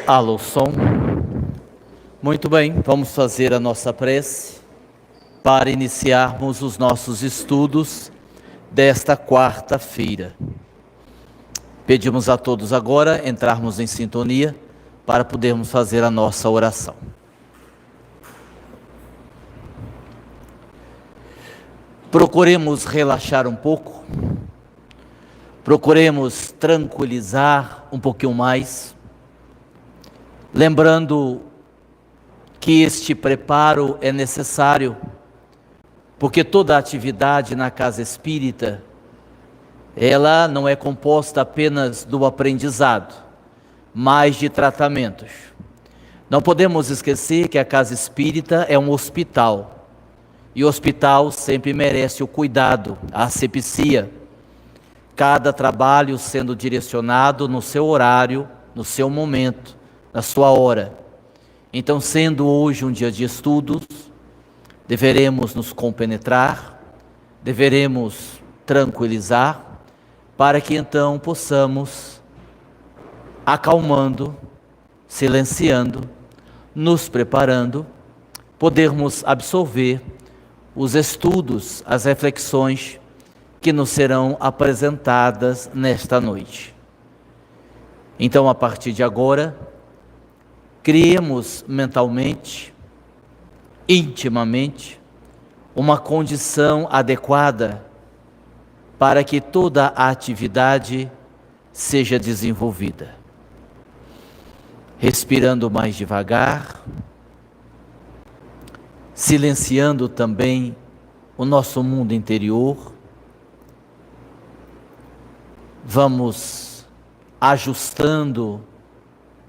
Alô, som. Muito bem, vamos fazer a nossa prece para iniciarmos os nossos estudos desta quarta-feira. Pedimos a todos agora entrarmos em sintonia para podermos fazer a nossa oração. Procuremos relaxar um pouco, procuremos tranquilizar um pouquinho mais, lembrando que este preparo é necessário, porque toda atividade na casa espírita, ela não é composta apenas do aprendizado, mas de tratamentos. Não podemos esquecer que a casa espírita é um hospital, e o hospital sempre merece o cuidado, a asepsia, cada trabalho sendo direcionado no seu horário, no seu momento, na sua hora. Então, sendo hoje um dia de estudos, deveremos nos compenetrar, deveremos tranquilizar, para que então possamos, acalmando, silenciando, nos preparando, podermos absorver os estudos, as reflexões que nos serão apresentadas nesta noite. Então, a partir de agora, criemos mentalmente, intimamente, uma condição adequada para que toda a atividade seja desenvolvida. Respirando mais devagar, silenciando também o nosso mundo interior, vamos ajustando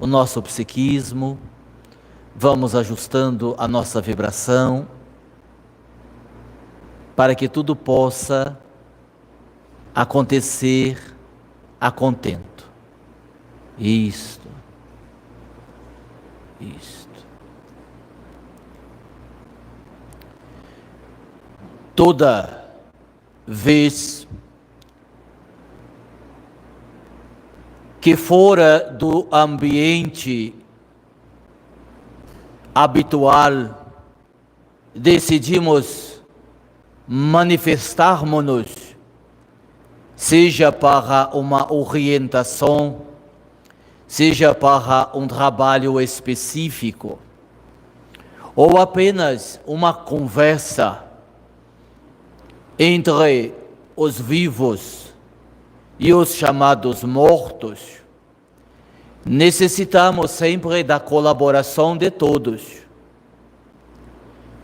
o nosso psiquismo, vamos ajustando a nossa vibração, para que tudo possa acontecer a contento. Isto. Toda vez que fora do ambiente habitual decidimos manifestarmos-nos, seja para uma orientação, seja para um trabalho específico, ou apenas uma conversa entre os vivos e os chamados mortos, necessitamos sempre da colaboração de todos,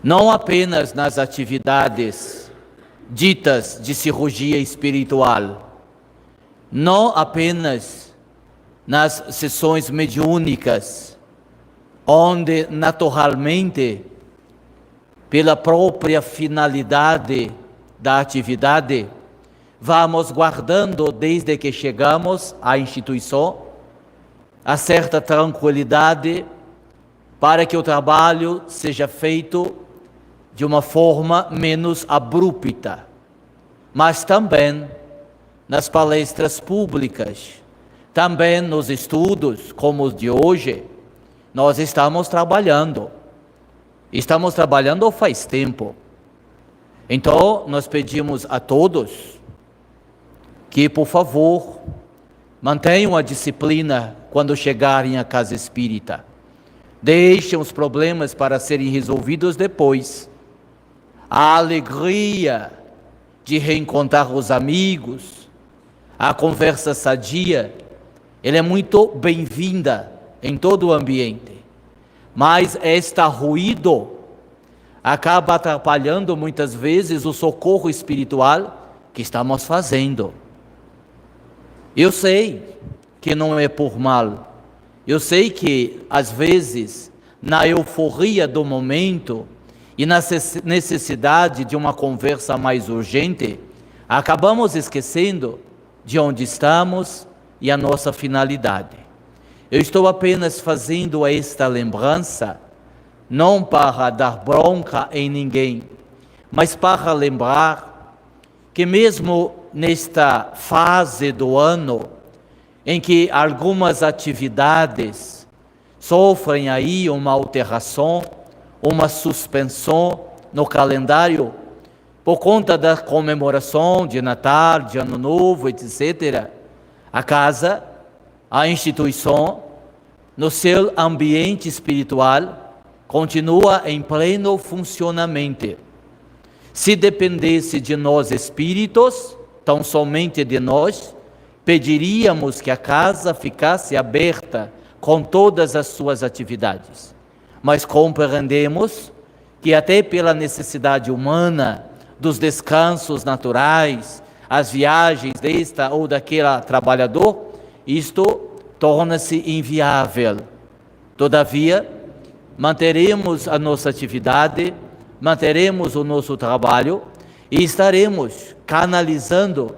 não apenas nas atividades ditas de cirurgia espiritual, não apenas nas sessões mediúnicas, onde naturalmente, pela própria finalidade da atividade, vamos guardando desde que chegamos à instituição a certa tranquilidade para que o trabalho seja feito de uma forma menos abrupta, mas também nas palestras públicas, também nos estudos como os de hoje, nós estamos trabalhando faz tempo. Então, nós pedimos a todos que, por favor, mantenham a disciplina quando chegarem à casa espírita. Deixem os problemas para serem resolvidos depois. A alegria de reencontrar os amigos, a conversa sadia, ela é muito bem-vinda em todo o ambiente. Mas este ruído acaba atrapalhando muitas vezes o socorro espiritual que estamos fazendo. Eu sei que não é por mal, eu sei que às vezes na euforia do momento e na necessidade de uma conversa mais urgente, acabamos esquecendo de onde estamos e a nossa finalidade. Eu estou apenas fazendo esta lembrança, não para dar bronca em ninguém, mas para lembrar que mesmo nesta fase do ano, em que algumas atividades sofrem aí uma alteração, uma suspensão no calendário, por conta da comemoração de Natal, de Ano Novo, etc. A casa, a instituição, no seu ambiente espiritual, continua em pleno funcionamento. Se dependesse de nós espíritos, tão somente de nós, pediríamos que a casa ficasse aberta com todas as suas atividades. Mas compreendemos que até pela necessidade humana, dos descansos naturais, as viagens desta ou daquele trabalhador, isto torna-se inviável. Todavia, manteremos a nossa atividade, manteremos o nosso trabalho e estaremos canalizando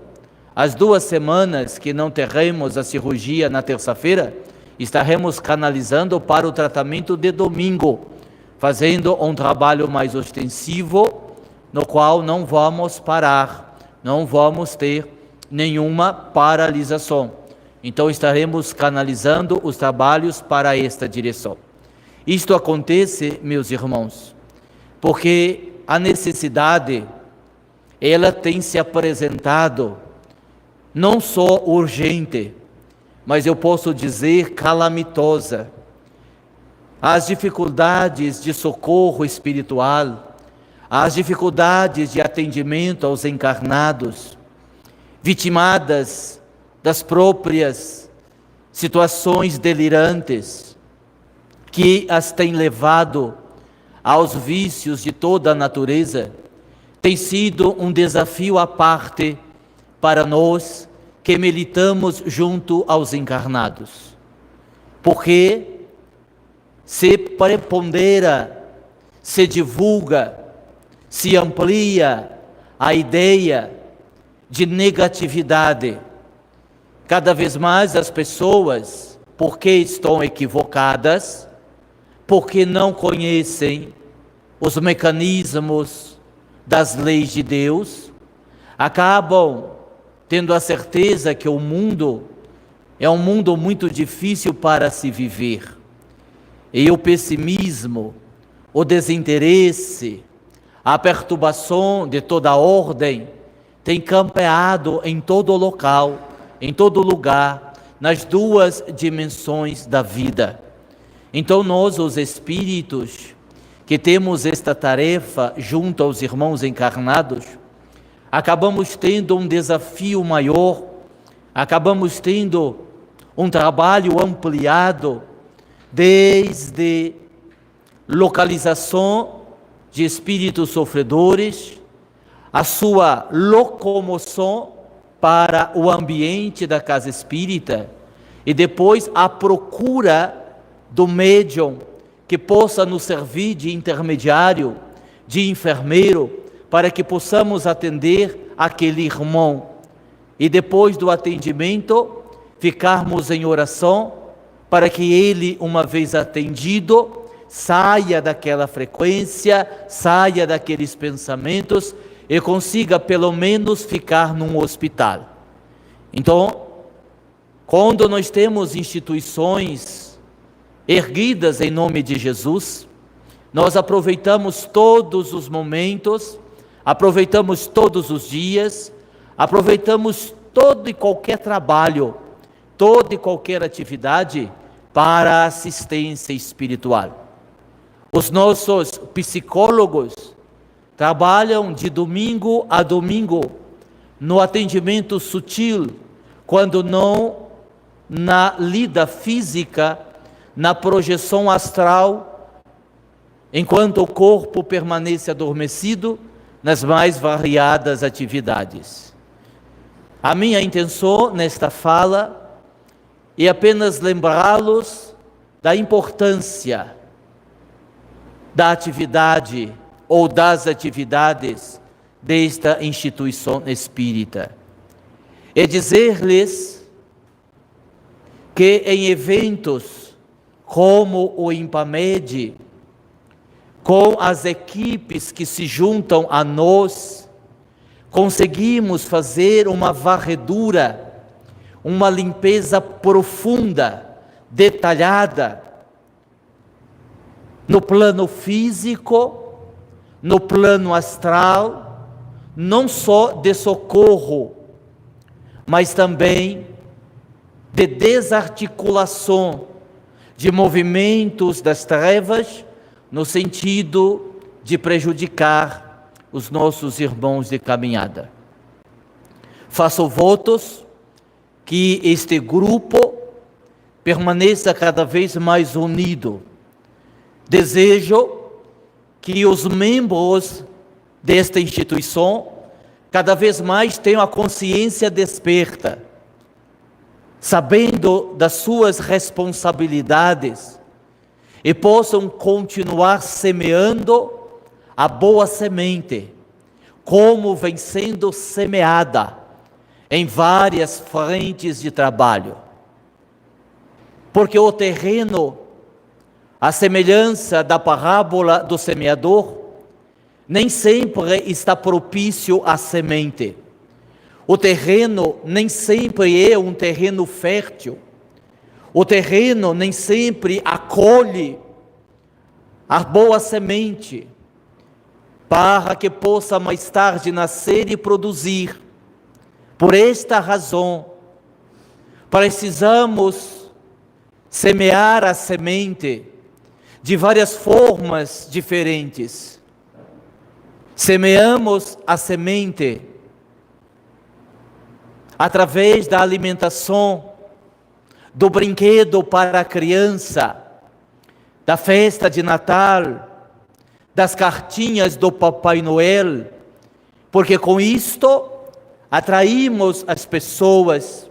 as 2 semanas que não teremos a cirurgia na terça-feira, estaremos canalizando para o tratamento de domingo, fazendo um trabalho mais ostensivo, no qual não vamos parar, não vamos ter nenhuma paralisação. Então estaremos canalizando os trabalhos para esta direção. Isto acontece, meus irmãos, porque a necessidade, ela tem se apresentado não só urgente, mas eu posso dizer calamitosa. As dificuldades de socorro espiritual, as dificuldades de atendimento aos encarnados, vitimadas das próprias situações delirantes, que as têm levado aos vícios de toda a natureza, tem sido um desafio à parte para nós que militamos junto aos encarnados. Porque se prepondera, se divulga, se amplia a ideia de negatividade. Cada vez mais as pessoas, porque estão equivocadas, porque não conhecem os mecanismos das leis de Deus, acabam tendo a certeza que o mundo é um mundo muito difícil para se viver. E o pessimismo, o desinteresse, a perturbação de toda a ordem tem campeado em todo local, em todo lugar, nas 2 dimensões da vida. Então nós, os espíritos, que temos esta tarefa junto aos irmãos encarnados, acabamos tendo um desafio maior, acabamos tendo um trabalho ampliado, desde localização de espíritos sofredores, a sua locomoção para o ambiente da casa espírita e depois a procura do médium que possa nos servir de intermediário, de enfermeiro, para que possamos atender aquele irmão. E depois do atendimento, ficarmos em oração para que ele, uma vez atendido, saia daquela frequência, saia daqueles pensamentos e consiga pelo menos ficar num hospital. Então, quando nós temos instituições erguidas em nome de Jesus, nós aproveitamos todos os momentos, aproveitamos todos os dias, aproveitamos todo e qualquer trabalho, toda e qualquer atividade para a assistência espiritual. Os nossos psicólogos trabalham de domingo a domingo no atendimento sutil, quando não na lida física, na projeção astral, enquanto o corpo permanece adormecido nas mais variadas atividades. A minha intenção nesta fala é apenas lembrá-los da importância da atividade ou das atividades desta instituição espírita. É dizer-lhes que em eventos como o IMPAMED, com as equipes que se juntam a nós, conseguimos fazer uma varredura, uma limpeza profunda, detalhada, no plano físico, no plano astral, não só de socorro, mas também de desarticulação de movimentos das trevas, no sentido de prejudicar os nossos irmãos de caminhada. Faço votos que este grupo permaneça cada vez mais unido. Desejo que os membros desta instituição cada vez mais tenham a consciência desperta, sabendo das suas responsabilidades e possam continuar semeando a boa semente, como vem sendo semeada em várias frentes de trabalho. Porque o terreno, à semelhança da parábola do semeador, nem sempre está propício à semente. O terreno nem sempre é um terreno fértil. O terreno nem sempre acolhe a boa semente para que possa mais tarde nascer e produzir. Por esta razão, precisamos semear a semente de várias formas diferentes. Semeamos a semente através da alimentação, do brinquedo para a criança, da festa de Natal, das cartinhas do Papai Noel, porque com isto atraímos as pessoas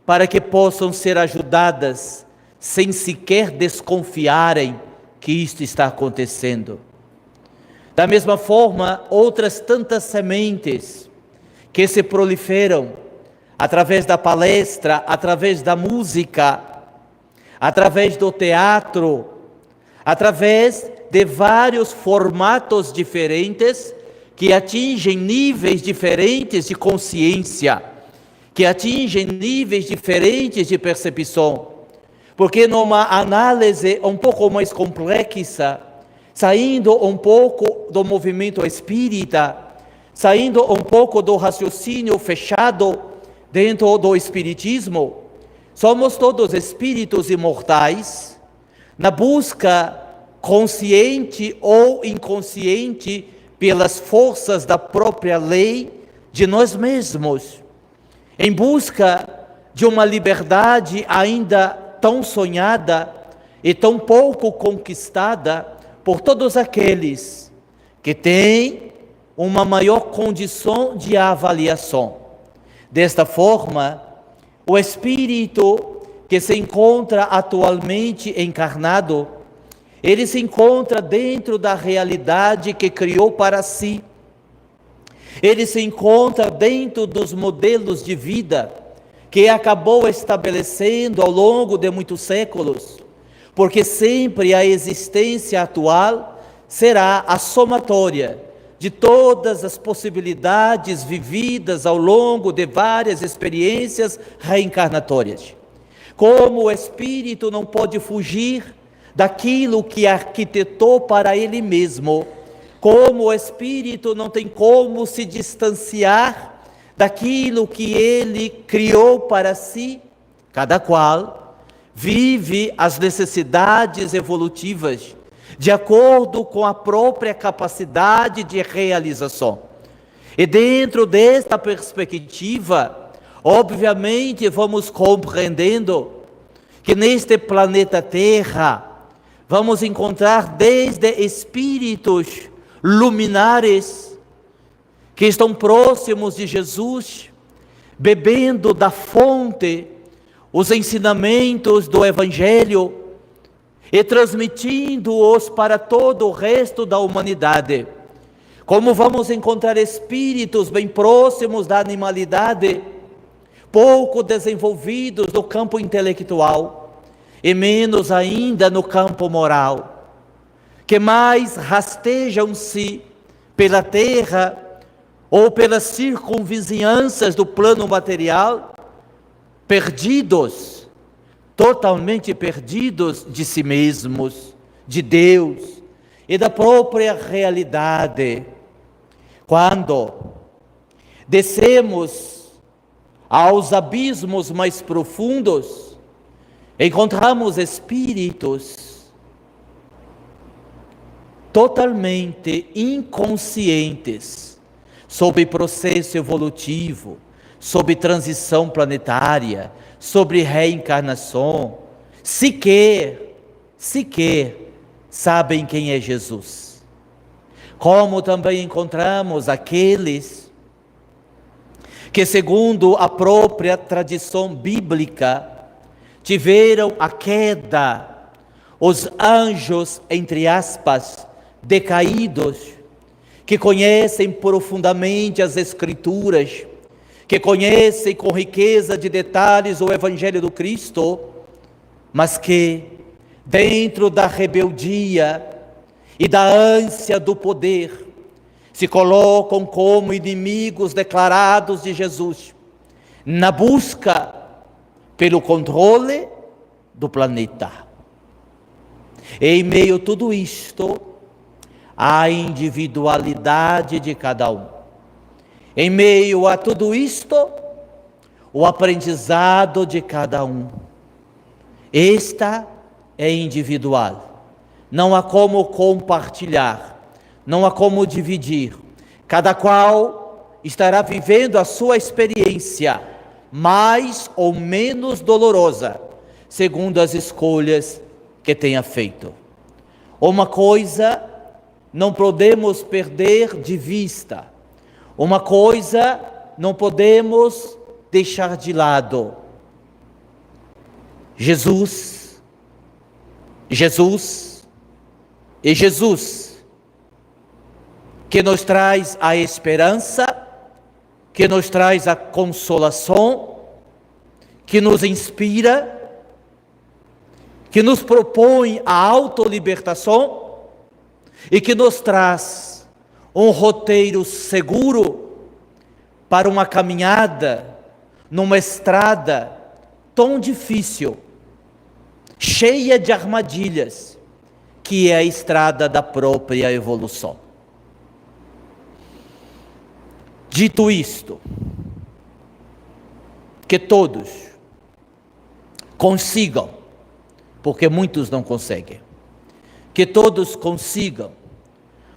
para que possam ser ajudadas sem sequer desconfiarem que isto está acontecendo. Da mesma forma, outras tantas sementes que se proliferam através da palestra, através da música, através do teatro, através de vários formatos diferentes que atingem níveis diferentes de consciência, que atingem níveis diferentes de percepção. Porque numa análise um pouco mais complexa, saindo um pouco do movimento espírita, saindo um pouco do raciocínio fechado dentro do espiritismo, somos todos espíritos imortais, na busca consciente ou inconsciente pelas forças da própria lei de nós mesmos, em busca de uma liberdade ainda tão sonhada e tão pouco conquistada por todos aqueles que têm uma maior condição de avaliação. Desta forma, o espírito que se encontra atualmente encarnado, ele se encontra dentro da realidade que criou para si. Ele se encontra dentro dos modelos de vida que acabou estabelecendo ao longo de muitos séculos, porque sempre a existência atual será a somatória de todas as possibilidades vividas ao longo de várias experiências reencarnatórias. Como o espírito não pode fugir daquilo que arquitetou para ele mesmo, como o espírito não tem como se distanciar daquilo que ele criou para si, cada qual vive as necessidades evolutivas de acordo com a própria capacidade de realização. E dentro desta perspectiva, obviamente vamos compreendendo que neste planeta Terra vamos encontrar desde espíritos luminares que estão próximos de Jesus, bebendo da fonte os ensinamentos do Evangelho e transmitindo-os para todo o resto da humanidade. Como vamos encontrar espíritos bem próximos da animalidade, pouco desenvolvidos no campo intelectual e menos ainda no campo moral, que mais rastejam-se pela terra ou pelas circunvizinhanças do plano material, perdidos, totalmente perdidos de si mesmos, de Deus e da própria realidade. Quando descemos aos abismos mais profundos, encontramos espíritos totalmente inconscientes sobre processo evolutivo, sobre transição planetária, sobre reencarnação, sequer sabem quem é Jesus. Como também encontramos aqueles que, segundo a própria tradição bíblica, tiveram a queda, os anjos, entre aspas, decaídos, que conhecem profundamente as Escrituras, que conhecem com riqueza de detalhes o Evangelho do Cristo, mas que, dentro da rebeldia e da ânsia do poder, se colocam como inimigos declarados de Jesus, na busca pelo controle do planeta. Em meio a tudo isto, a individualidade de cada um. Em meio a tudo isto, o aprendizado de cada um. Esta é individual. Não há como compartilhar, não há como dividir. Cada qual estará vivendo a sua experiência, mais ou menos dolorosa, segundo as escolhas que tenha feito. Uma coisa não podemos perder de vista, uma coisa não podemos deixar de lado. Jesus e Jesus, que nos traz a esperança, que nos traz a consolação, que nos inspira, que nos propõe a autolibertação e que nos traz um roteiro seguro para uma caminhada numa estrada tão difícil, cheia de armadilhas, que é a estrada da própria evolução. Dito isto, que todos consigam, porque muitos não conseguem, que todos consigam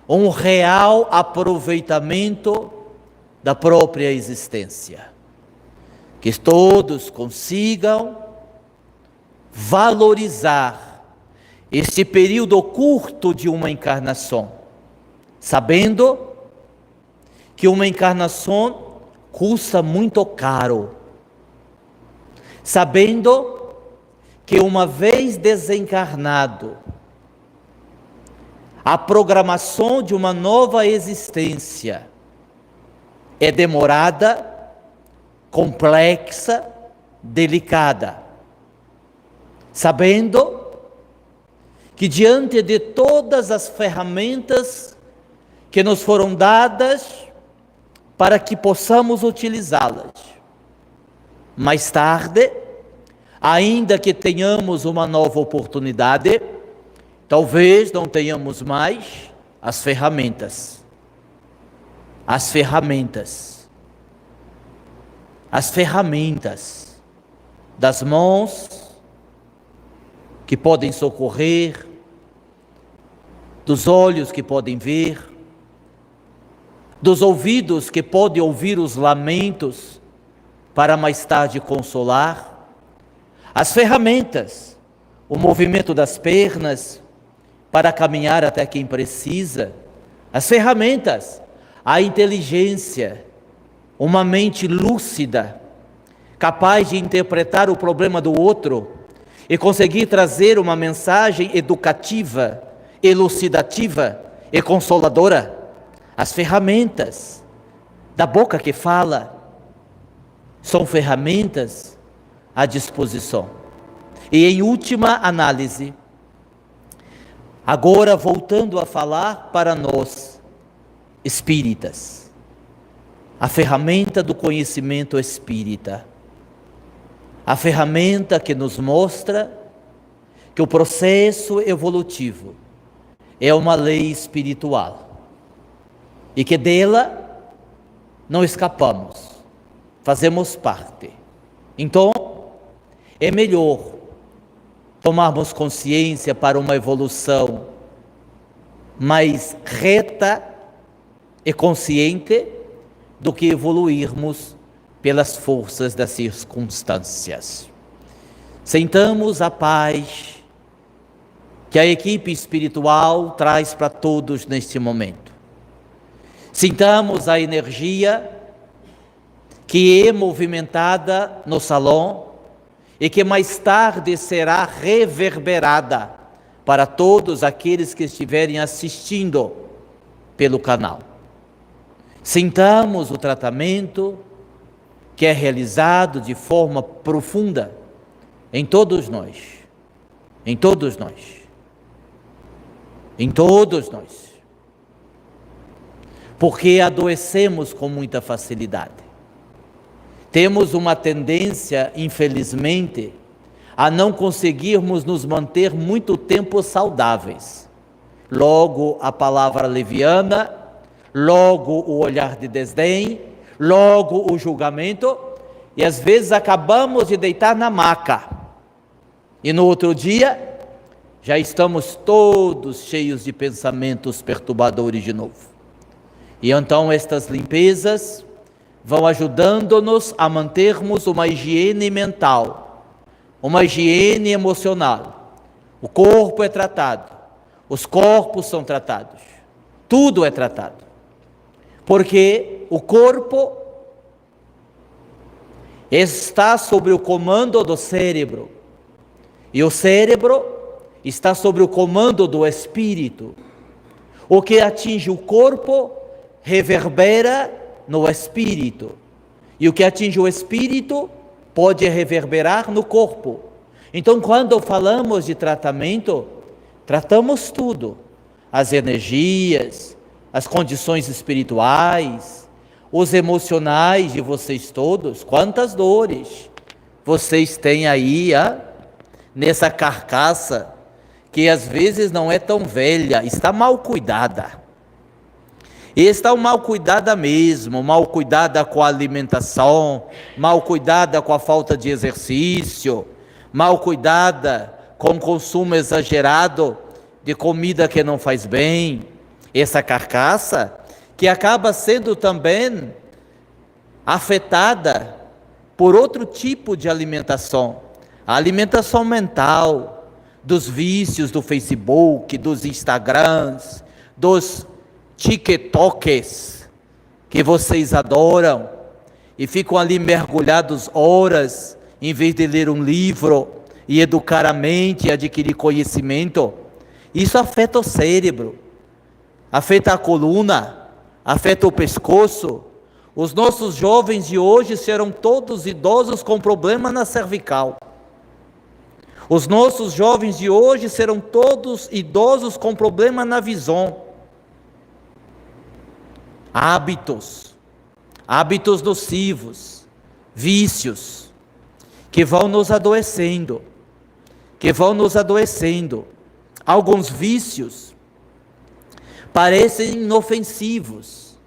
um real aproveitamento da própria existência, que todos consigam valorizar este período curto de uma encarnação, sabendo que uma encarnação custa muito caro, sabendo que uma vez desencarnado, a programação de uma nova existência é demorada, complexa, delicada, sabendo que diante de todas as ferramentas que nos foram dadas para que possamos utilizá-las, mais tarde, ainda que tenhamos uma nova oportunidade, talvez não tenhamos mais as ferramentas. As ferramentas das mãos que podem socorrer, dos olhos que podem ver, dos ouvidos que podem ouvir os lamentos para mais tarde consolar, as ferramentas, o movimento das pernas para caminhar até quem precisa, as ferramentas, a inteligência, uma mente lúcida, capaz de interpretar o problema do outro e conseguir trazer uma mensagem educativa, elucidativa e consoladora. As ferramentas da boca que fala são ferramentas à disposição. E em última análise, agora voltando a falar para nós, espíritas, a ferramenta do conhecimento espírita, a ferramenta que nos mostra que o processo evolutivo é uma lei espiritual e que dela não escapamos, fazemos parte. Então, é melhor tomarmos consciência para uma evolução mais reta e consciente do que evoluirmos pelas forças das circunstâncias. Sentamos a paz que a equipe espiritual traz para todos neste momento. Sintamos a energia que é movimentada no salão e que mais tarde será reverberada para todos aqueles que estiverem assistindo pelo canal. Sintamos o tratamento que é realizado de forma profunda em todos nós, em todos nós. Em todos nós, porque adoecemos com muita facilidade. Temos uma tendência, infelizmente, a não conseguirmos nos manter muito tempo saudáveis. Logo a palavra leviana, logo o olhar de desdém, logo o julgamento, e às vezes acabamos de deitar na maca. E no outro dia, já estamos todos cheios de pensamentos perturbadores de novo. E então estas limpezas vão ajudando-nos a mantermos uma higiene mental, uma higiene emocional. O corpo é tratado, os corpos são tratados, tudo é tratado. Porque o corpo está sob o comando do cérebro, e o cérebro está sob o comando do espírito. O que atinge o corpo reverbera no espírito, e o que atinge o espírito pode reverberar no corpo. Então, quando falamos de tratamento, tratamos tudo: as energias, as condições espirituais, os emocionais de vocês todos. Quantas dores vocês têm aí, nessa carcaça que às vezes não é tão velha, está mal cuidada. E está mal cuidada mesmo, mal cuidada com a alimentação, mal cuidada com a falta de exercício, mal cuidada com o consumo exagerado de comida que não faz bem. Essa carcaça que acaba sendo também afetada por outro tipo de alimentação, a alimentação mental, dos vícios do Facebook, dos Instagrams, dos TikToks que vocês adoram e ficam ali mergulhados horas em vez de ler um livro e educar a mente e adquirir conhecimento. Isso afeta o cérebro, afeta a coluna, afeta o pescoço. Os nossos jovens de hoje serão todos idosos com problema na cervical. Os nossos jovens de hoje serão todos idosos com problema na visão. Hábitos nocivos, vícios, que vão nos adoecendo, Alguns vícios parecem inofensivos.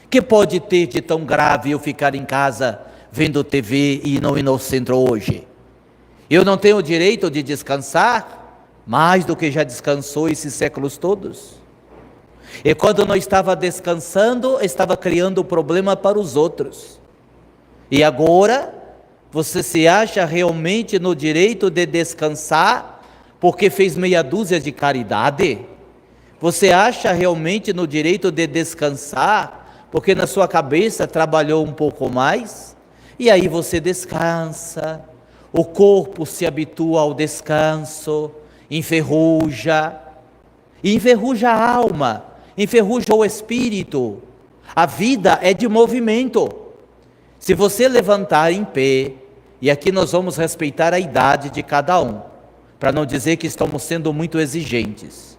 Que pode ter de tão grave eu ficar em casa vendo TV e não ir no centro hoje? Eu não tenho o direito de descansar mais do que já descansou esses séculos todos? E quando não estava descansando, estava criando problema para os outros. E agora, você se acha realmente no direito de descansar porque fez meia dúzia de caridade? Você acha realmente no direito de descansar porque na sua cabeça trabalhou um pouco mais? E aí você descansa, o corpo se habitua ao descanso, enferruja a alma, enferruja o espírito. A vida é de movimento. Se você levantar em pé, e aqui nós vamos respeitar a idade de cada um, para não dizer que estamos sendo muito exigentes,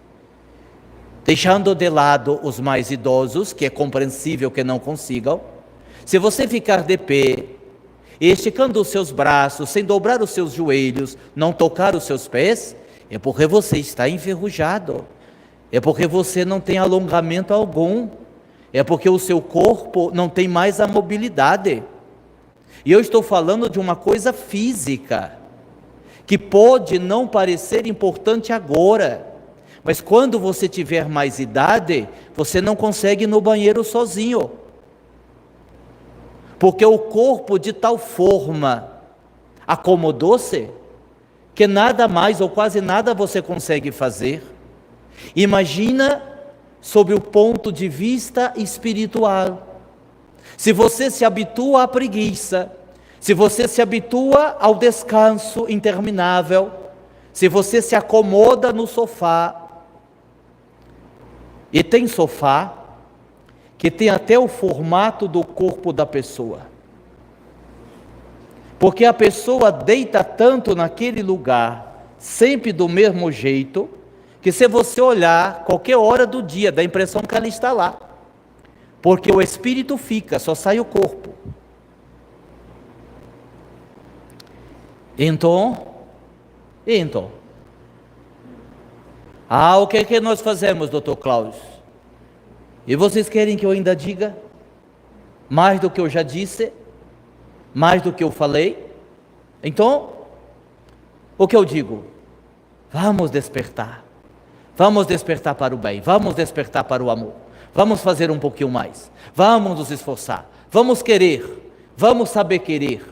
deixando de lado os mais idosos, que é compreensível que não consigam. Se você ficar de pé, esticando os seus braços, sem dobrar os seus joelhos, não tocar os seus pés, É porque você está enferrujado. É porque você não tem alongamento algum. É porque o seu corpo não tem mais a mobilidade. E eu estou falando de uma coisa física, que pode não parecer importante agora, mas quando você tiver mais idade, você não consegue ir no banheiro sozinho. Porque o corpo de tal forma acomodou-se, que nada mais ou quase nada você consegue fazer. Imagina sob o ponto de vista espiritual. Se você se habitua à preguiça, se você se habitua ao descanso interminável, se você se acomoda no sofá, e tem sofá que tem até o formato do corpo da pessoa, porque a pessoa deita tanto naquele lugar, sempre do mesmo jeito, que se você olhar qualquer hora do dia, dá a impressão que ela está lá, porque o espírito fica, só sai o corpo. Então, o que é que nós fazemos, doutor Cláudio? E vocês querem que eu ainda diga mais do que eu já disse? Mais do que eu falei? Então, o que eu digo? Vamos despertar para o bem, vamos despertar para o amor, vamos fazer um pouquinho mais, vamos nos esforçar, vamos querer, vamos saber querer.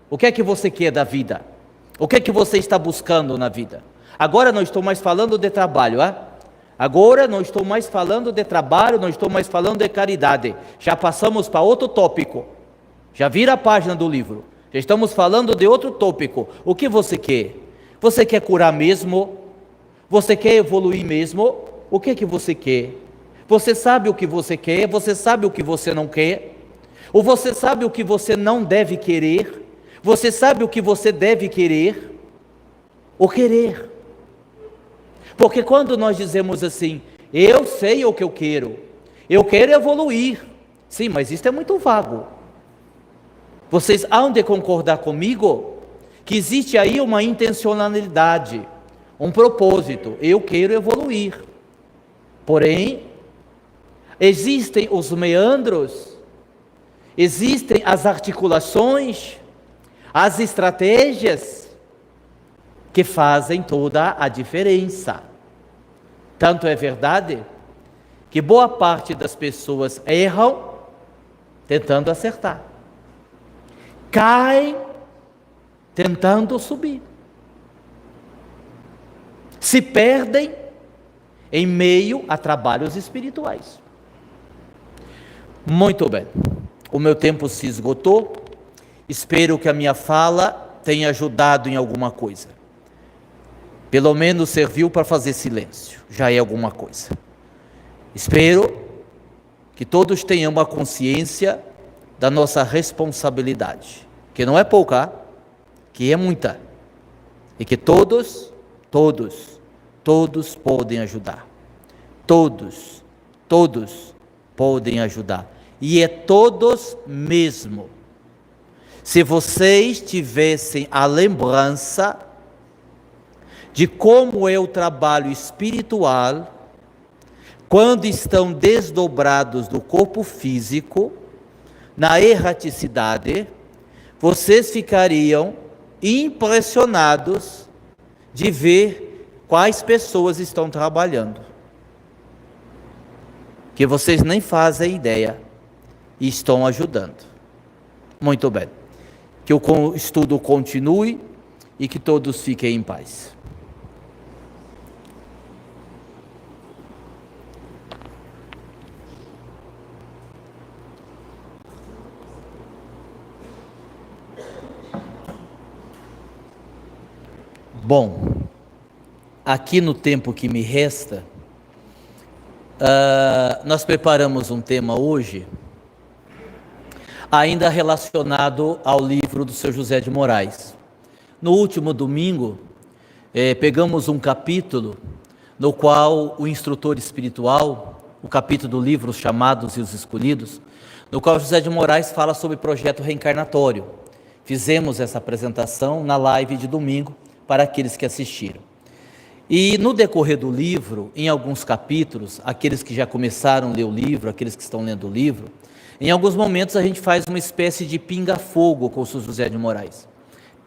O que é que você quer da vida? O que é que você está buscando na vida? Agora não estou mais falando de trabalho, Agora não estou mais falando de trabalho, não estou mais falando de caridade. Já passamos para outro tópico. Já vira a página do livro. Já estamos falando de outro tópico. O que você quer? Você quer curar mesmo? Você quer evoluir mesmo? O que é que você quer? Você sabe o que você quer? Você sabe o que você não quer? Ou você sabe o que você não deve querer? Você sabe o que você deve querer? Ou querer? Porque quando nós dizemos assim, eu sei o que eu quero evoluir. Sim, mas isso é muito vago. Vocês hão de concordar comigo que existe aí uma intencionalidade, um propósito. Eu quero evoluir. Porém, existem os meandros, existem as articulações, as estratégias que fazem toda a diferença. Tanto é verdade que boa parte das pessoas erram tentando acertar, caem tentando subir, se perdem em meio a trabalhos espirituais. Muito bem, o meu tempo se esgotou, espero que a minha fala tenha ajudado em alguma coisa. Pelo menos serviu para fazer silêncio, já é alguma coisa. Espero que todos tenham uma consciência da nossa responsabilidade, que não é pouca, que é muita, e que todos podem ajudar. Todos podem ajudar. E é todos mesmo. Se vocês tivessem a lembrança de como é o trabalho espiritual, quando estão desdobrados do corpo físico, na erraticidade, vocês ficariam impressionados de ver quais pessoas estão trabalhando, que vocês nem fazem ideia, e estão ajudando. Muito bem, que o estudo continue e que todos fiquem em paz. Bom, aqui no tempo que me resta, nós preparamos um tema hoje, ainda relacionado ao livro do Sr. José de Moraes. No último domingo, pegamos um capítulo no qual o instrutor espiritual, o capítulo do livro Os Chamados e os Escolhidos, no qual José de Moraes fala sobre projeto reencarnatório. Fizemos essa apresentação na live de domingo, para aqueles que assistiram. E no decorrer do livro, em alguns capítulos, aqueles que já começaram a ler o livro, aqueles que estão lendo o livro, em alguns momentos a gente faz uma espécie de pinga-fogo com o São José de Moraes,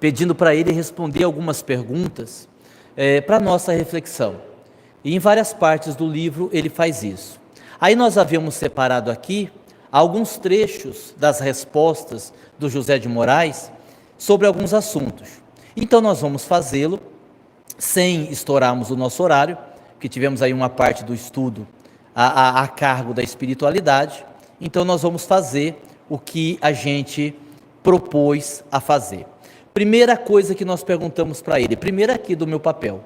pedindo para ele responder algumas perguntas para nossa reflexão. E em várias partes do livro ele faz isso. Aí nós havíamos separado aqui alguns trechos das respostas do José de Moraes sobre alguns assuntos. Então nós vamos fazê-lo sem estourarmos o nosso horário, que tivemos aí uma parte do estudo a cargo da espiritualidade. Então nós vamos fazer o que a gente propôs a fazer. Primeira coisa que nós perguntamos para ele, primeiro aqui do meu papel,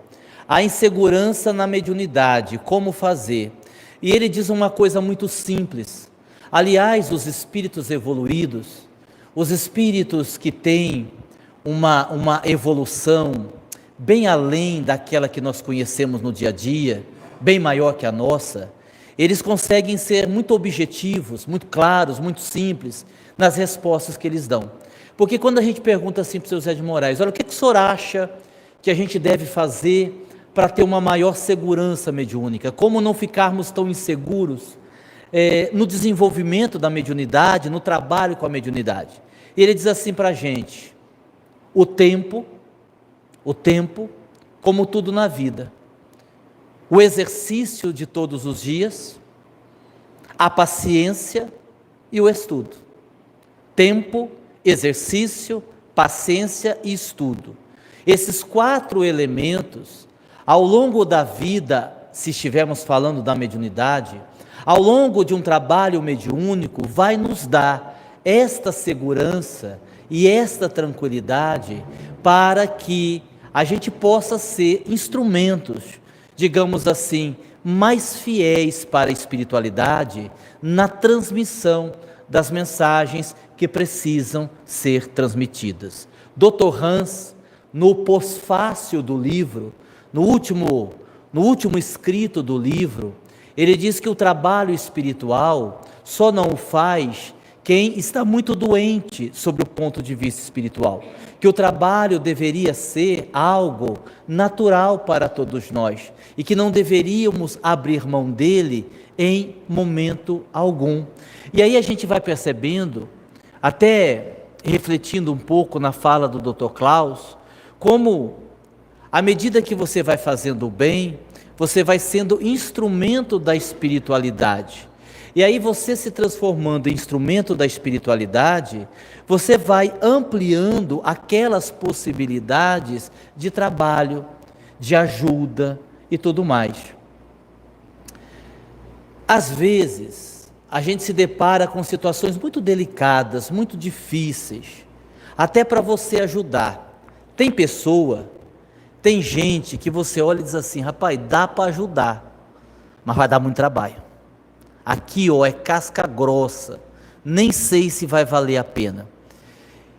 a insegurança na mediunidade, como fazer? E ele diz uma coisa muito simples. Aliás, os espíritos evoluídos, os espíritos que têm uma evolução bem além daquela que nós conhecemos no dia a dia, bem maior que a nossa, eles conseguem ser muito objetivos, muito claros, muito simples nas respostas que eles dão. Porque quando a gente pergunta assim para o seu José de Moraes, olha, o que o senhor acha que a gente deve fazer para ter uma maior segurança mediúnica? Como não ficarmos tão inseguros no desenvolvimento da mediunidade, no trabalho com a mediunidade? E ele diz assim para a gente, o tempo, como tudo na vida, o exercício de todos os dias, a paciência e o estudo. Tempo, exercício, paciência e estudo. Esses 4 elementos, ao longo da vida, se estivermos falando da mediunidade, ao longo de um trabalho mediúnico, vai nos dar esta segurança e esta tranquilidade para que a gente possa ser instrumentos, digamos assim, mais fiéis para a espiritualidade na transmissão das mensagens que precisam ser transmitidas. Dr. Hans, no pós-fácil do livro, no último escrito do livro, ele diz que o trabalho espiritual só não o faz quem está muito doente sobre o ponto de vista espiritual, que o trabalho deveria ser algo natural para todos nós e que não deveríamos abrir mão dele em momento algum. E aí a gente vai percebendo, até refletindo um pouco na fala do Dr. Klaus, como à medida que você vai fazendo o bem, você vai sendo instrumento da espiritualidade. E aí você se transformando em instrumento da espiritualidade, você vai ampliando aquelas possibilidades de trabalho, de ajuda e tudo mais. Às vezes, a gente se depara com situações muito delicadas, muito difíceis, até para você ajudar. Tem gente que você olha e diz assim, rapaz, dá para ajudar, mas vai dar muito trabalho. Aqui, é casca grossa, nem sei se vai valer a pena.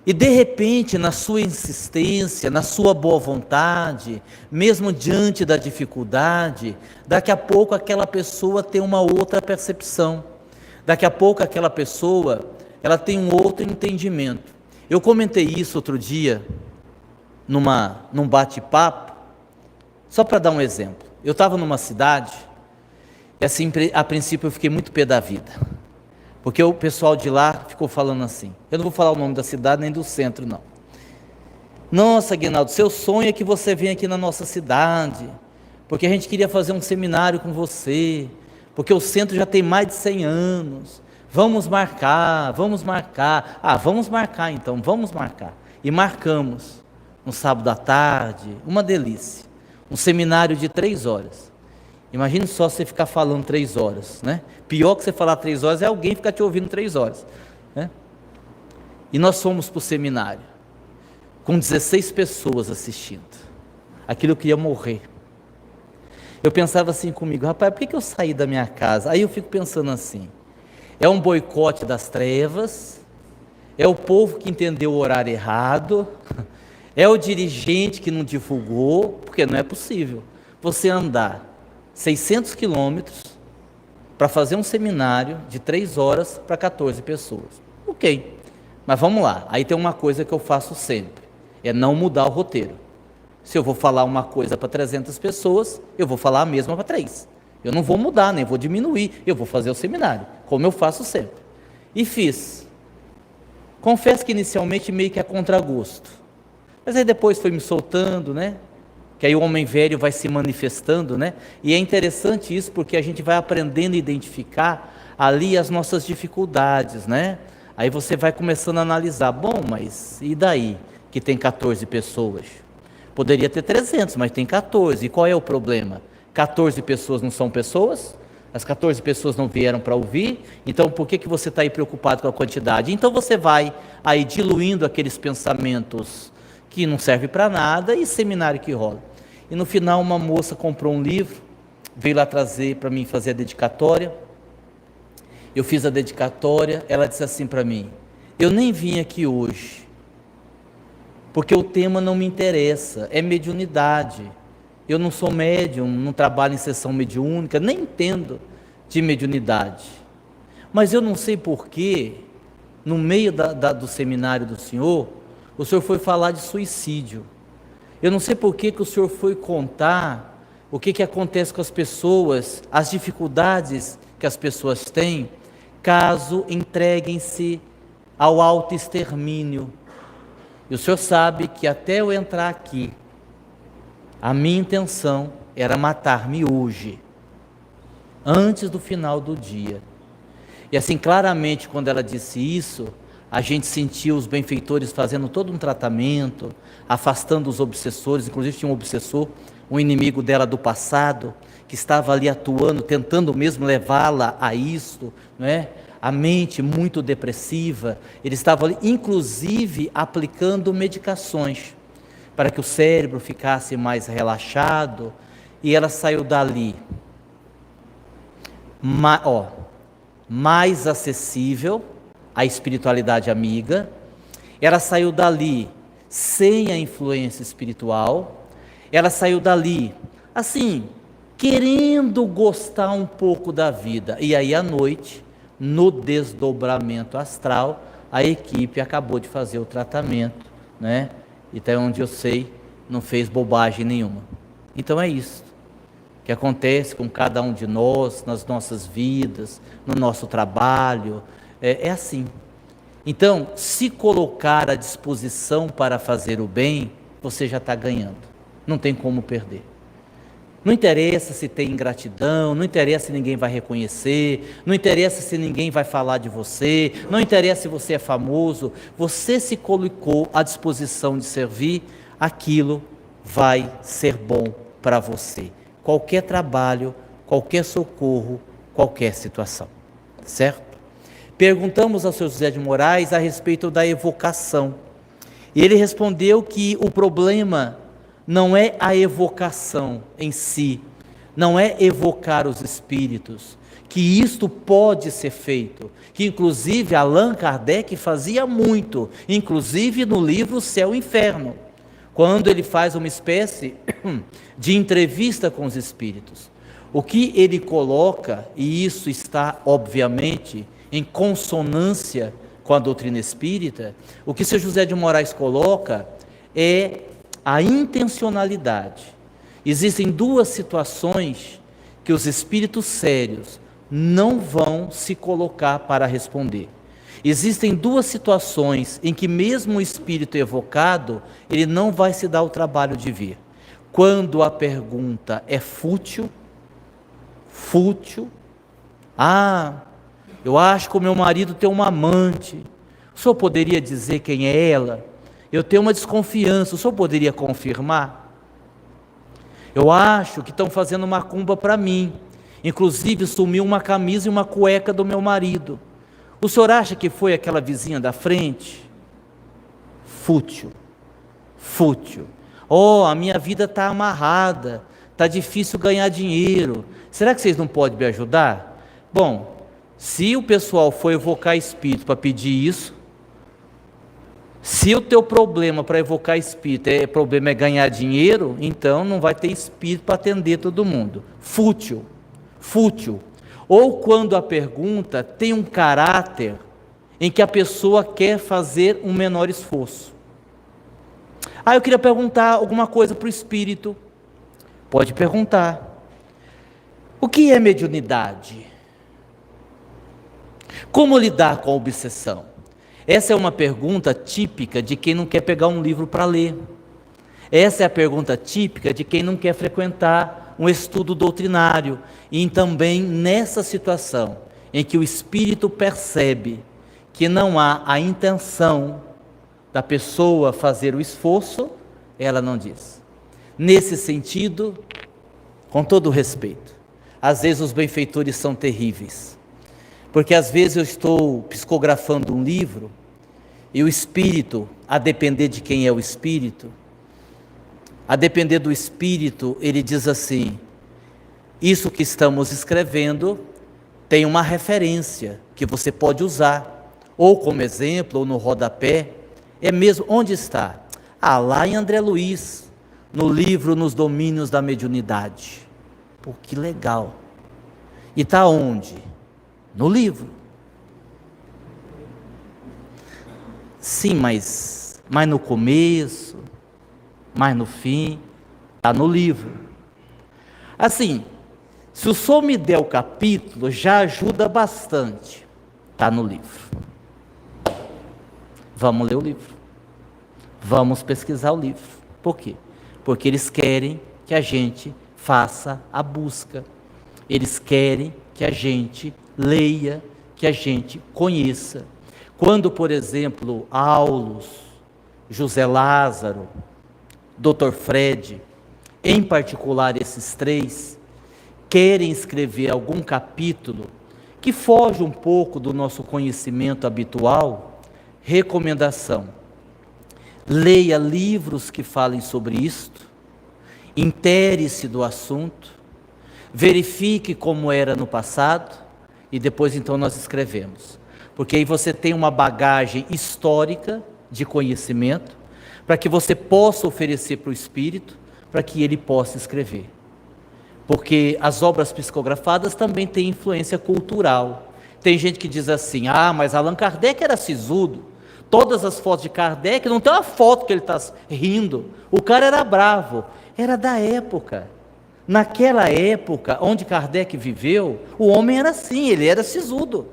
E de repente, na sua insistência, na sua boa vontade, mesmo diante da dificuldade, daqui a pouco aquela pessoa tem uma outra percepção. Daqui a pouco aquela pessoa, ela tem um outro entendimento. Eu comentei isso outro dia, num bate-papo, só para dar um exemplo. Eu estava numa cidade, e assim, a princípio eu fiquei muito pé da vida, porque o pessoal de lá ficou falando assim, eu não vou falar o nome da cidade nem do centro não. Nossa, Aguinaldo, seu sonho é que você venha aqui na nossa cidade, porque a gente queria fazer um seminário com você, porque o centro já tem mais de 100 anos, vamos marcar. Vamos marcar então, vamos marcar. E marcamos, no sábado à tarde, uma delícia, um seminário de 3 horas. Imagine só você ficar falando 3 horas, né? Pior que você falar 3 horas é alguém ficar te ouvindo 3 horas, né? E nós fomos para o seminário, com 16 pessoas assistindo. Aquilo eu queria morrer. Eu pensava assim comigo, rapaz, por que eu saí da minha casa? Aí eu fico pensando assim, é um boicote das trevas, é o povo que entendeu o horário errado, é o dirigente que não divulgou, porque não é possível você andar 600 quilômetros para fazer um seminário de 3 horas para 14 pessoas. Ok, mas vamos lá. Aí tem uma coisa que eu faço sempre, é não mudar o roteiro. Se eu vou falar uma coisa para 300 pessoas, eu vou falar a mesma para 3. Eu não vou mudar, nem vou diminuir, eu vou fazer o seminário, como eu faço sempre. E fiz. Confesso que inicialmente meio que a contragosto. Mas aí depois foi me soltando, né? Que aí o homem velho vai se manifestando, né? E é interessante isso porque a gente vai aprendendo a identificar ali as nossas dificuldades, né? Aí você vai começando a analisar, bom, mas e daí que tem 14 pessoas? Poderia ter 300, mas tem 14, e qual é o problema? 14 pessoas não são pessoas? As 14 pessoas não vieram para ouvir, então por que você está aí preocupado com a quantidade? Então você vai aí diluindo aqueles pensamentos que não servem para nada e seminário que rola. E no final uma moça comprou um livro, veio lá trazer para mim fazer a dedicatória. Eu fiz a dedicatória, ela disse assim para mim, eu nem vim aqui hoje, porque o tema não me interessa, é mediunidade. Eu não sou médium, não trabalho em sessão mediúnica, nem entendo de mediunidade. Mas eu não sei porquê, no meio do seminário do senhor, o senhor foi falar de suicídio. Eu não sei porquê que o senhor foi contar o que acontece com as pessoas, as dificuldades que as pessoas têm, caso entreguem-se ao autoextermínio. E o senhor sabe que até eu entrar aqui, a minha intenção era matar-me hoje, antes do final do dia. E assim, claramente, quando ela disse isso, a gente sentiu os benfeitores fazendo todo um tratamento, afastando os obsessores. Inclusive tinha um obsessor, um inimigo dela do passado, que estava ali atuando, tentando mesmo levá-la a isto, não é? A mente muito depressiva. Ele estava ali, inclusive, aplicando medicações, para que o cérebro ficasse mais relaxado, e ela saiu dali, mais acessível à espiritualidade amiga. Ela saiu dali sem a influência espiritual, ela saiu dali, assim, querendo gostar um pouco da vida. E aí à noite, no desdobramento astral, a equipe acabou de fazer o tratamento, né? E até onde eu sei, não fez bobagem nenhuma. Então é isso que acontece com cada um de nós, nas nossas vidas, no nosso trabalho, é assim. Então, se colocar à disposição para fazer o bem, você já está ganhando, não tem como perder. Não interessa se tem ingratidão, não interessa se ninguém vai reconhecer, não interessa se ninguém vai falar de você, não interessa se você é famoso, você se colocou à disposição de servir, aquilo vai ser bom para você. Qualquer trabalho, qualquer socorro, qualquer situação, certo? Perguntamos ao seu José de Moraes a respeito da evocação. E ele respondeu que o problema não é a evocação em si, não é evocar os espíritos, que isto pode ser feito, que inclusive Allan Kardec fazia muito, inclusive no livro Céu e Inferno, quando ele faz uma espécie de entrevista com os espíritos. O que ele coloca, e isso está obviamente em consonância com a doutrina espírita, o que São José de Moraes coloca é a intencionalidade. Existem duas situações que os espíritos sérios não vão se colocar para responder. Existem duas situações em que mesmo o espírito evocado, ele não vai se dar o trabalho de vir. Quando a pergunta é fútil, eu acho que o meu marido tem uma amante, o senhor poderia dizer quem é ela? Eu tenho uma desconfiança, o senhor poderia confirmar? Eu acho que estão fazendo macumba para mim, inclusive sumiu uma camisa e uma cueca do meu marido. O senhor acha que foi aquela vizinha da frente? Fútil. Oh, a minha vida está amarrada, está difícil ganhar dinheiro, será que vocês não podem me ajudar? Bom, se o pessoal for evocar espírito para pedir isso, se o teu problema para evocar espírito problema é ganhar dinheiro, então não vai ter espírito para atender todo mundo. Fútil. Ou quando a pergunta tem um caráter em que a pessoa quer fazer um menor esforço. Ah, eu queria perguntar alguma coisa para o espírito. Pode perguntar. O que é mediunidade? Como lidar com a obsessão? Essa é uma pergunta típica de quem não quer pegar um livro para ler. Essa é a pergunta típica de quem não quer frequentar um estudo doutrinário. E também nessa situação em que o espírito percebe que não há a intenção da pessoa fazer o esforço, ela não diz. Nesse sentido, com todo respeito, às vezes os benfeitores são terríveis, porque às vezes eu estou psicografando um livro e o espírito, a depender de quem é o espírito, a depender do espírito, ele diz assim: isso que estamos escrevendo tem uma referência que você pode usar, ou como exemplo, ou no rodapé. É mesmo, onde está? Ah, lá em André Luiz, no livro Nos Domínios da Mediunidade. Pô, que legal. E está onde? No livro. Sim, mas no começo, mas no fim, está no livro. Assim, se o senhor me der o capítulo, já ajuda bastante. Está no livro. Vamos ler o livro. Vamos pesquisar o livro. Por quê? Porque eles querem que a gente faça a busca. Eles querem que a gente leia, que a gente conheça. Quando, por exemplo, Aulus, José Lázaro, Dr. Fred, em particular esses três, querem escrever algum capítulo que foge um pouco do nosso conhecimento habitual, recomendação: leia livros que falem sobre isto, intere-se do assunto, verifique como era no passado e depois então nós escrevemos. Porque aí você tem uma bagagem histórica de conhecimento para que você possa oferecer para o espírito, para que ele possa escrever. Porque as obras psicografadas também têm influência cultural. Tem gente que diz assim: ah, mas Allan Kardec era sisudo. Todas as fotos de Kardec, não tem uma foto que ele está rindo. O cara era bravo. Era da época. Naquela época, onde Kardec viveu, o homem era assim, ele era sisudo.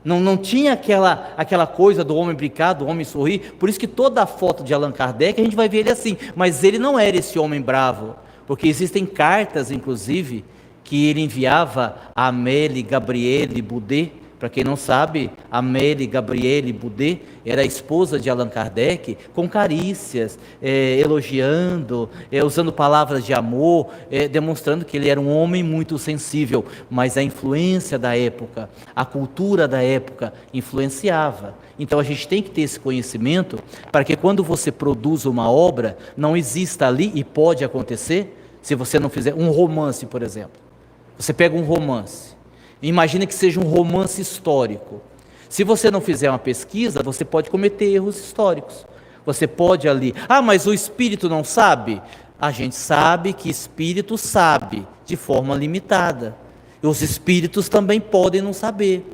Não tinha aquela coisa do homem brincar, do homem sorrir. Por isso que toda a foto de Allan Kardec, a gente vai ver ele assim. Mas ele não era esse homem bravo. Porque existem cartas, inclusive, que ele enviava a Amélie Gabrielle Boudet. Para quem não sabe, Amélie Gabrielle Boudet era a esposa de Allan Kardec, com carícias, elogiando, usando palavras de amor, demonstrando que ele era um homem muito sensível. Mas a influência da época, a cultura da época influenciava. Então a gente tem que ter esse conhecimento para que quando você produz uma obra, não exista ali, e pode acontecer, se você não fizer um romance, por exemplo. Você pega um romance, imagina que seja um romance histórico. Se você não fizer uma pesquisa, você pode cometer erros históricos. Você pode ali, ah, mas o espírito não sabe? A gente sabe que espírito sabe, de forma limitada. E os espíritos também podem não saber.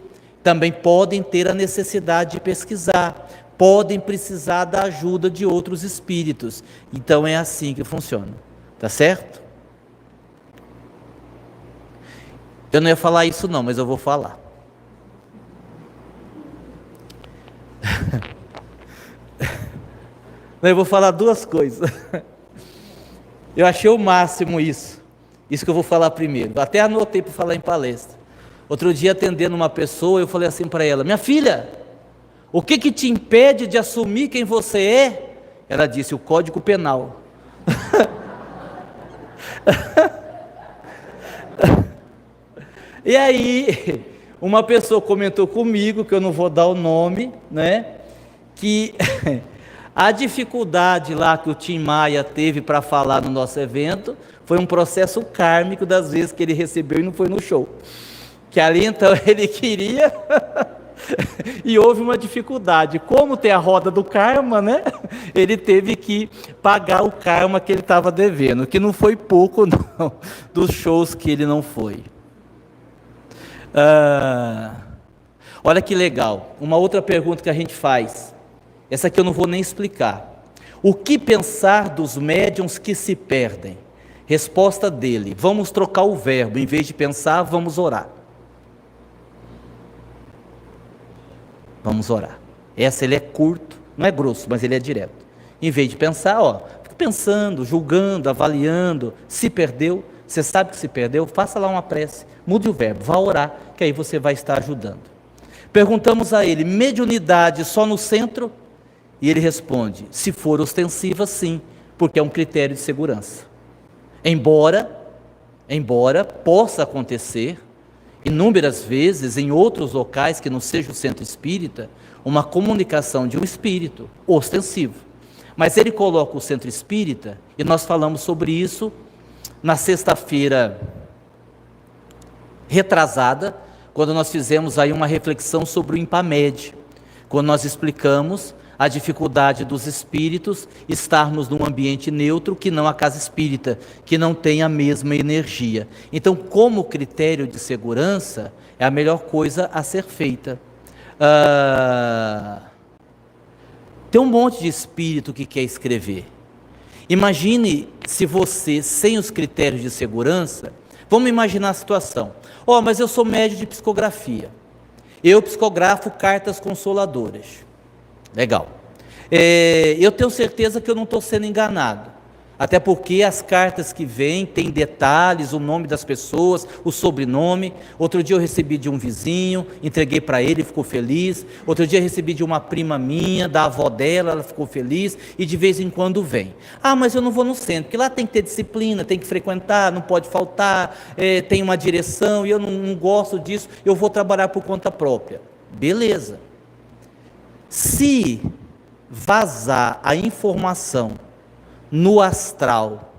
Também podem ter a necessidade de pesquisar. Podem precisar da ajuda de outros espíritos. Então é assim que funciona. Tá certo? Eu não ia falar isso não, mas eu vou falar. Eu vou falar duas coisas. Eu achei o máximo isso que eu vou falar primeiro. Até anotei para falar em palestra. Outro dia, atendendo uma pessoa, eu falei assim para ela: minha filha, o que te impede de assumir quem você é? Ela disse: o Código Penal. E aí, uma pessoa comentou comigo, que eu não vou dar o nome, né, que a dificuldade lá que o Tim Maia teve para falar no nosso evento foi um processo kármico das vezes que ele recebeu e não foi no show. Que ali então ele queria e houve uma dificuldade. Como tem a roda do karma, né? Ele teve que pagar o karma que ele estava devendo, que não foi pouco não, dos shows que ele não foi. Olha que legal, uma outra pergunta que a gente faz, essa aqui eu não vou nem explicar. O que pensar dos médiuns que se perdem? Resposta dele: vamos trocar o verbo, em vez de pensar, vamos orar. Vamos orar. Essa ele é curto, não é grosso, mas ele é direto. Em vez de pensar, fica pensando, julgando, avaliando, se perdeu, você sabe que se perdeu, faça lá uma prece, mude o verbo, vá orar, que aí você vai estar ajudando. Perguntamos a ele: mediunidade só no centro? E ele responde: se for ostensiva, sim, porque é um critério de segurança. Embora possa acontecer inúmeras vezes em outros locais que não seja o centro espírita, uma comunicação de um espírito ostensivo. Mas ele coloca o centro espírita, e nós falamos sobre isso na sexta-feira retrasada, quando nós fizemos aí uma reflexão sobre o Impamed, quando nós explicamos a dificuldade dos espíritos estarmos num ambiente neutro que não a casa espírita, que não tem a mesma energia. Então, como critério de segurança, é a melhor coisa a ser feita. Tem um monte de espírito que quer escrever. Imagine se você, sem os critérios de segurança, vamos imaginar a situação. Mas eu sou médium de psicografia. Eu psicografo cartas consoladoras. Legal. Eu tenho certeza que eu não estou sendo enganado. Até porque as cartas que vêm têm detalhes, o nome das pessoas, o sobrenome. Outro dia eu recebi de um vizinho, entreguei para ele, ficou feliz. Outro dia eu recebi de uma prima minha, da avó dela, ela ficou feliz. E de vez em quando vem. Mas eu não vou no centro, porque lá tem que ter disciplina, tem que frequentar, não pode faltar, tem uma direção, e eu não gosto disso, eu vou trabalhar por conta própria. Beleza. Se vazar a informação no astral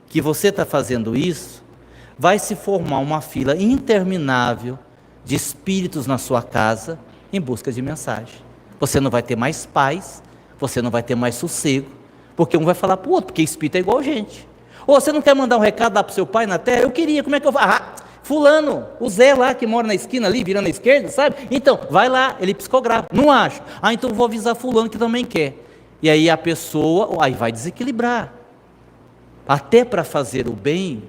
que você está fazendo isso, vai se formar uma fila interminável de espíritos na sua casa em busca de mensagem. Você não vai ter mais paz, você não vai ter mais sossego, porque um vai falar para o outro, porque espírito é igual a gente. Você não quer mandar um recado lá para o seu pai na terra? Eu queria, como é que eu faço? Fulano, o Zé lá que mora na esquina ali, virando à esquerda, sabe? Então, vai lá, ele psicografa. Não acho. Então vou avisar fulano que também quer. E aí a pessoa, aí vai desequilibrar. Até para fazer o bem,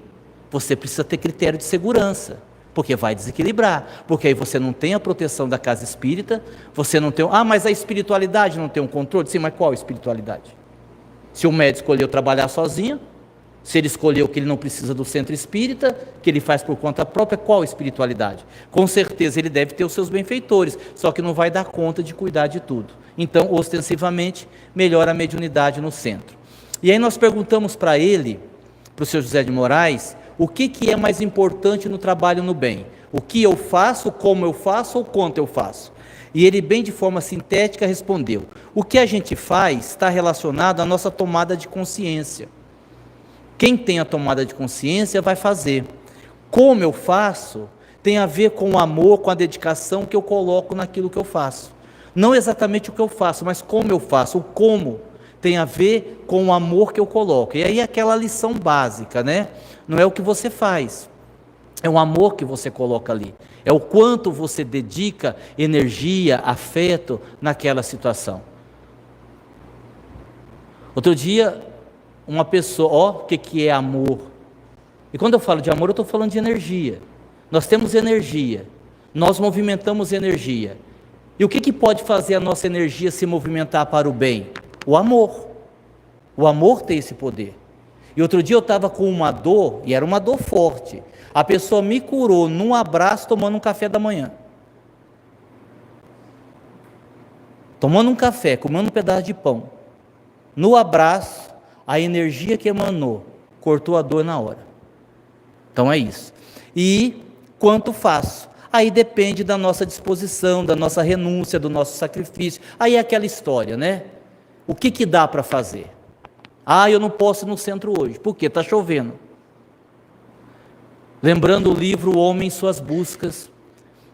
você precisa ter critério de segurança, porque vai desequilibrar. Porque aí você não tem a proteção da casa espírita, você não tem... mas a espiritualidade não tem um controle? Sim, mas qual espiritualidade? Se o médico escolheu trabalhar sozinho, se ele escolheu que ele não precisa do centro espírita, que ele faz por conta própria, qual espiritualidade? Com certeza ele deve ter os seus benfeitores, só que não vai dar conta de cuidar de tudo. Então, ostensivamente, melhora a mediunidade no centro. E aí nós perguntamos para ele, para o seu José de Moraes, o que é mais importante no trabalho no bem? O que eu faço, como eu faço ou quanto eu faço? E ele, bem de forma sintética, respondeu: o que a gente faz está relacionado à nossa tomada de consciência. Quem tem a tomada de consciência vai fazer. Como eu faço tem a ver com o amor, com a dedicação que eu coloco naquilo que eu faço. Não exatamente o que eu faço, mas como eu faço. O como tem a ver com o amor que eu coloco. E aí aquela lição básica, né? Não é o que você faz, é o amor que você coloca ali. É o quanto você dedica energia, afeto naquela situação. Outro dia, uma pessoa, o que é amor? E quando eu falo de amor, eu estou falando de energia. Nós temos energia, nós movimentamos energia. E o que pode fazer a nossa energia se movimentar para o bem? O amor. O amor tem esse poder. E outro dia eu estava com uma dor, e era uma dor forte. A pessoa me curou num abraço, tomando um café da manhã. Tomando um café, comendo um pedaço de pão. No abraço, a energia que emanou cortou a dor na hora. Então é isso. E quanto faço? Aí depende da nossa disposição, da nossa renúncia, do nosso sacrifício. Aí é aquela história, né? O que dá para fazer? Eu não posso ir no centro hoje. Por quê? Está chovendo. Lembrando o livro O Homem e Suas Buscas,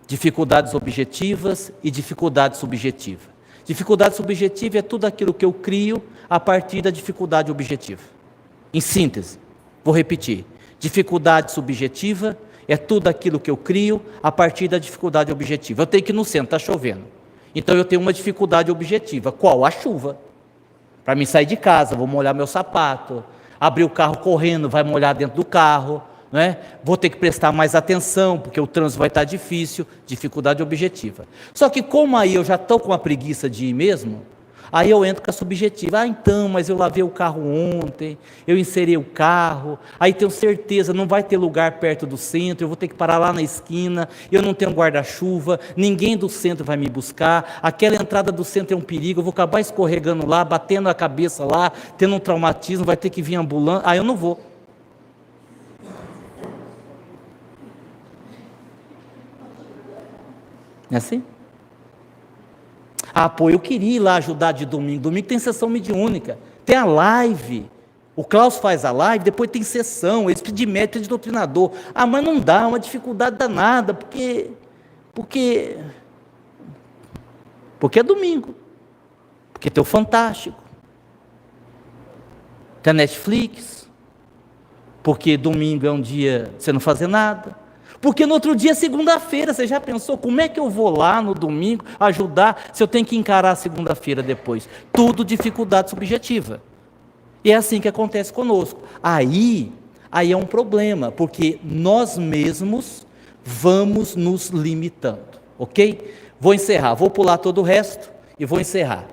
dificuldades objetivas e dificuldade subjetiva. Dificuldade subjetiva é tudo aquilo que eu crio a partir da dificuldade objetiva. Em síntese, vou repetir. Dificuldade subjetiva é tudo aquilo que eu crio a partir da dificuldade objetiva. Eu tenho que ir no centro, está chovendo. Então eu tenho uma dificuldade objetiva. Qual? A chuva. Para mim sair de casa, vou molhar meu sapato, abrir o carro correndo, vai molhar dentro do carro, não é? Vou ter que prestar mais atenção, porque o trânsito vai estar difícil, dificuldade objetiva. Só que como aí eu já estou com a preguiça de ir mesmo, aí eu entro com a subjetiva. Ah, então, mas eu lavei o carro ontem, eu inseri o carro, aí tenho certeza, não vai ter lugar perto do centro, eu vou ter que parar lá na esquina, eu não tenho guarda-chuva, ninguém do centro vai me buscar, aquela entrada do centro é um perigo, eu vou acabar escorregando lá, batendo a cabeça lá, tendo um traumatismo, vai ter que vir ambulância, aí eu não vou. Não é assim? Ah, pô, eu queria ir lá ajudar de domingo. Domingo tem sessão mediúnica, tem a live. O Klaus faz a live, depois tem sessão, eles pedem médico de doutrinador. Ah, mas não dá, é uma dificuldade danada, porque é domingo. Porque tem o Fantástico, tem a Netflix, porque domingo é um dia de você não fazer nada. Porque no outro dia é segunda-feira, você já pensou, como é que eu vou lá no domingo ajudar, se eu tenho que encarar a segunda-feira depois? Tudo dificuldade subjetiva. E é assim que acontece conosco. Aí é um problema, porque nós mesmos vamos nos limitando, ok? Vou encerrar, vou pular todo o resto e vou encerrar.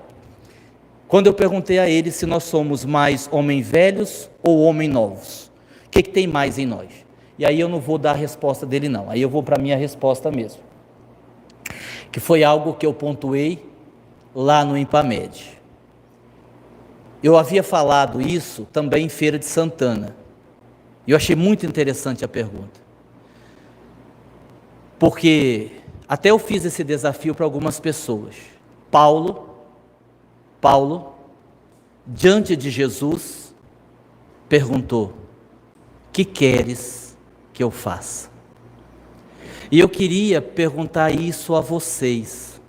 Quando eu perguntei a ele se nós somos mais homens velhos ou homens novos, o que tem mais em nós? E aí eu não vou dar a resposta dele não, aí eu vou para a minha resposta mesmo, que foi algo que eu pontuei lá no Impamed. Eu havia falado isso também em Feira de Santana, e eu achei muito interessante a pergunta, porque até eu fiz esse desafio para algumas pessoas. Paulo, diante de Jesus, perguntou: que queres que eu faça? E eu queria perguntar isso a vocês.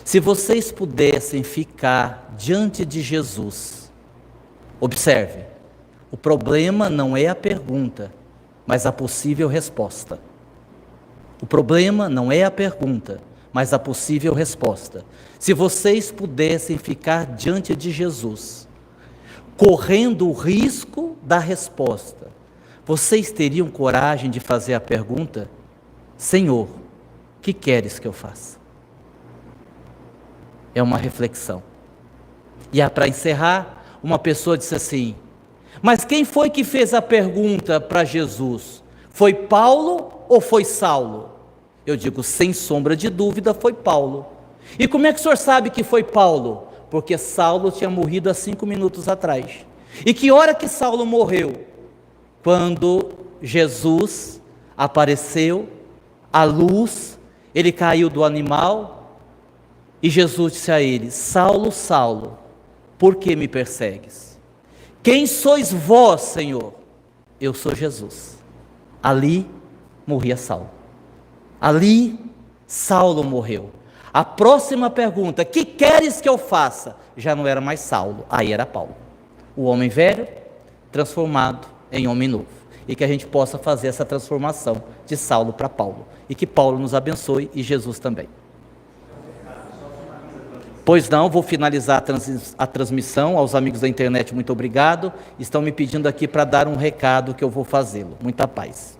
Se vocês pudessem ficar diante de Jesus, observe, o problema não é a pergunta, mas a possível resposta. O problema não é a pergunta, mas a possível resposta. Se vocês pudessem ficar diante de Jesus, correndo o risco da resposta, vocês teriam coragem de fazer a pergunta: Senhor, que queres que eu faça? É uma reflexão. E para encerrar, uma pessoa disse assim: mas quem foi que fez a pergunta para Jesus? Foi Paulo ou foi Saulo? Eu digo, sem sombra de dúvida, foi Paulo. E como é que o senhor sabe que foi Paulo? Porque Saulo tinha morrido há 5 minutos atrás. E que hora que Saulo morreu? Quando Jesus apareceu, a luz, ele caiu do animal, e Jesus disse a ele: Saulo, Saulo, por que me persegues? Quem sois vós, Senhor? Eu sou Jesus. Ali morria Saulo. Ali Saulo morreu. A próxima pergunta: que queres que eu faça? Já não era mais Saulo, aí era Paulo. O homem velho transformado em homem novo. E que a gente possa fazer essa transformação de Saulo para Paulo. E que Paulo nos abençoe e Jesus também. Pois não, vou finalizar a transmissão. Aos amigos da internet, muito obrigado. Estão me pedindo aqui para dar um recado que eu vou fazê-lo. Muita paz.